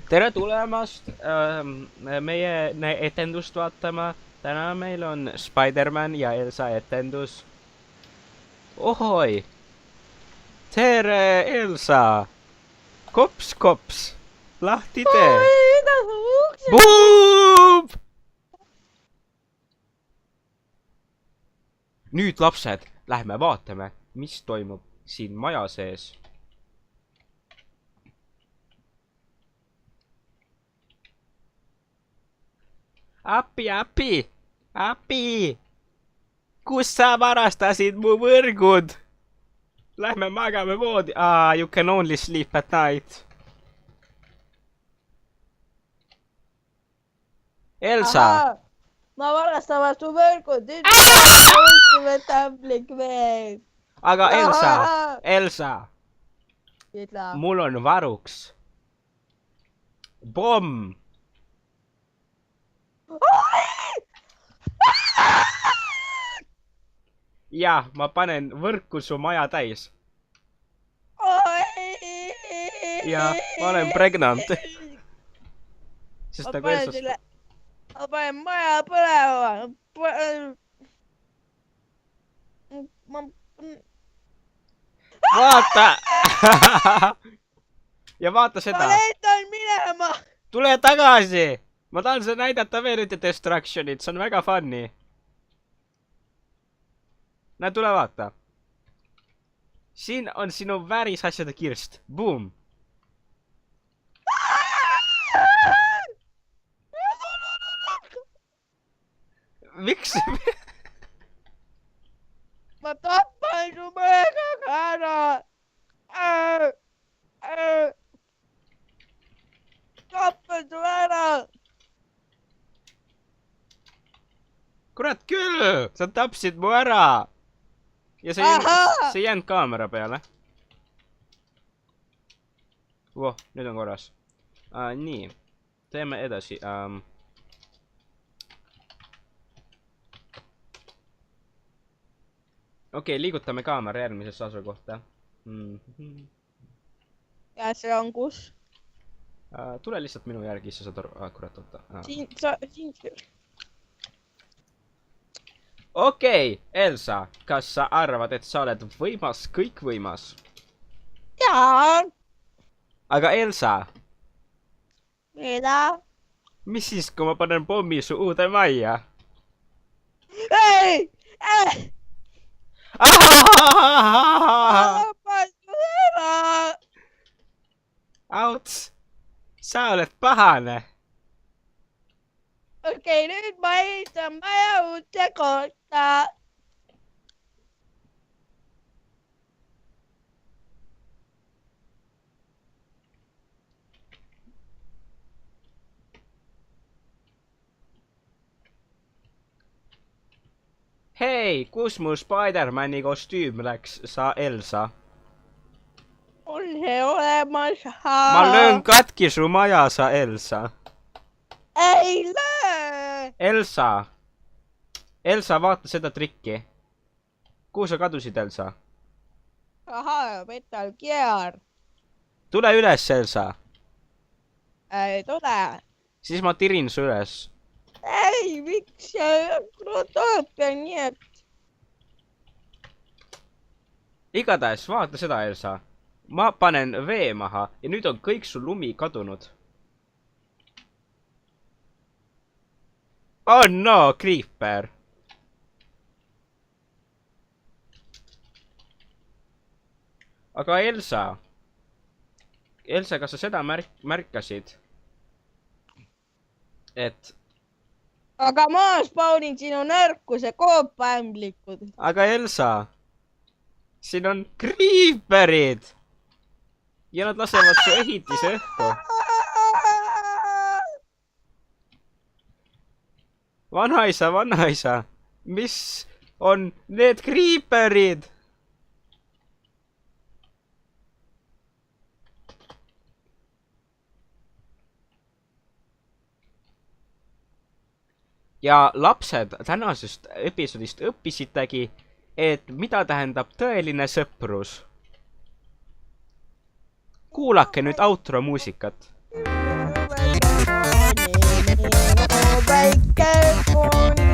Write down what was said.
tere tulemast meie etendust vaatama. Täna meil on Spider-Man ja Elsa etendus. Ohoi! Tere, Elsa! Kops, kops! Lahti tee! Buuuup! Nüüd, lapsed, lähme vaatame, mis toimub siin maja sees. Appi, appi! Appi! Kus sa varastasid mu võrgud? Lähme magame voodi. You can only sleep at night. Elsa! Ma varastavad su võrgud, nüüd ultimate ämblik veel. Aga Elsa, Ütle. mul on varuks pomm. Jah, ma panen võrku su maja täis. Ja ma olen pregnant. Sest nagu Elsast... Ma panen maja põlema. Vaata! Ja vaata seda. Ma lendan minema. Tule tagasi! Ma tahan seda näidata veel ühte Destructionit, see on väga funny. Näe, tule vaata. Siin on sinu väärisasjade kirst. Boom! Miks? Ma tapan su mõõgaga ära. Tapan su ära. Kurat küll! Sa tapsid mu ära! Ja see ei jäänud kaamera peale. Voh, nüüd on korras. Nii, teeme edasi. Okei, liigutame kaamera järgmisesse asukohta. Ja see on kus? Tule lihtsalt minu järgi, sa saad aru. Kurat, oota. Siin. Okei, Elsa, kas sa arvad, et sa oled võimas, kõikvõimas? Jaa. Aga Elsa, Mida? mis siis, kui ma panen pommi su uude majja? Ei! Tapan su ära. Auts, sa oled pahane. Okei, nüüd ma ehitan maja uute kohta. Hei, kus mu Spider-Mani kostüüm läks, sa Elsa? On see olemas? Ma löön katki su maja, sa Elsa. Ei löö! Elsa, vaata seda trikki. Kuhu sa kadusid, Elsa? Ahhaa, Metal Gear. Tule üles, Elsa. Ei tule. Siis ma tirin su üles. Ei, miks see Rotopia nii, et... Igatahes, vaata seda, Elsa. Ma panen vee maha ja nüüd on kõik su lumi kadunud. Oh no, Creeper! Aga Elsa, kas sa seda märkasid? Et... Aga ma spawnin sinu nõrkuse koopaämblikud. Aga Elsa, siin on Creeperid! Ja nad lasevad su ehitise õhku. Vanaisa, mis on need Creeperid? Ja lapsed tänasest episoodist õppisitegi, et mida tähendab tõeline sõprus. Kuulake nüüd outro muusikat. minu päike on